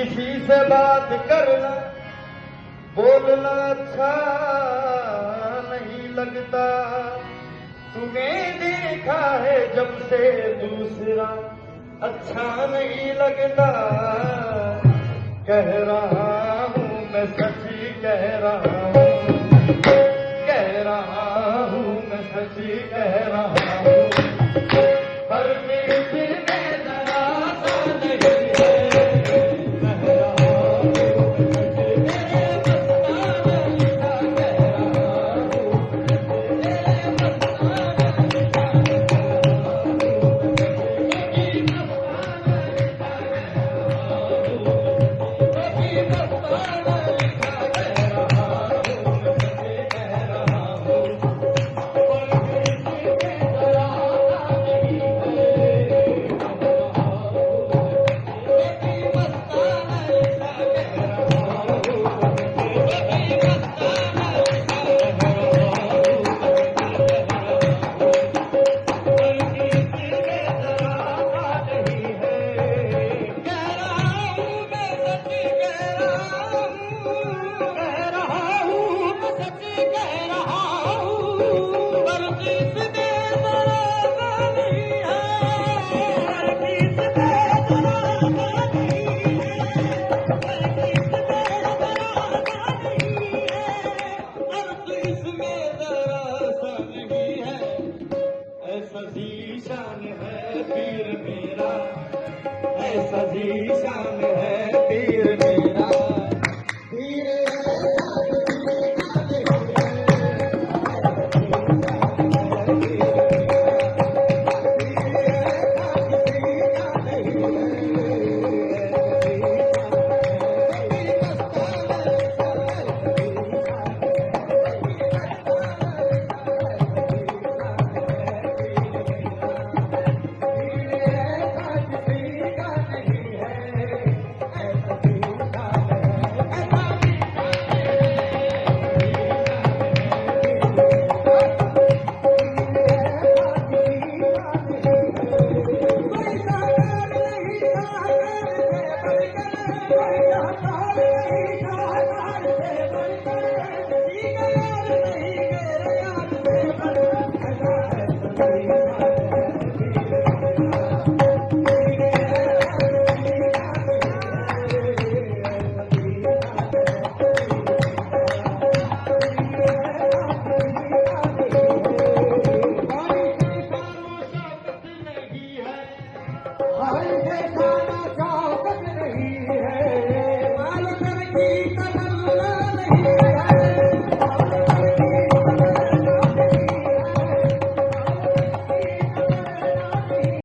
किसी से बात करना बोलना अच्छा नहीं लगता। तुम्हें देखा है जब से दूसरा अच्छा नहीं लगता। कह रहा हूँ मैं सच कह रहा हूँ, कह रहा हूँ मैं सच कह रहा हूँ। पर मेरे दिल में जरा सा नहीं है। कह रहा हूँ मैं सच मेरे मस्ताना लिखा कह रहा हूँ। मेरे मस्ताना लिखा कह रहा हूँ। मेरी मस्ताना लिखा कह रहा हूँ। मेरी मस्ताना लिखा कह रहा हूँ। मैं सच कह रहा हूँ। पर मेरे दिल में जरा सा नहीं है। कह रहा हूँ मेरी मस्ताना लिखा कह रहा हूँ। मेरी मस्ताना लिखा कह रहा हूँ। पर मेरे दिल में जरा सा नहीं है। कह रहा हूँ मैं सच कह रहा हूँ। कह रहा हूँ मैं सच कह रहा हूँ। पर किस में जरा सा नहीं है। पर किस में जरा सा नहीं है। पर किस में जरा सा नहीं है। अर्थ इसमें जरा सा नहीं है। ऐसा जीशान है पीर मेरा, ऐसा जीशान है पीर मेरा। पीर हर जैसा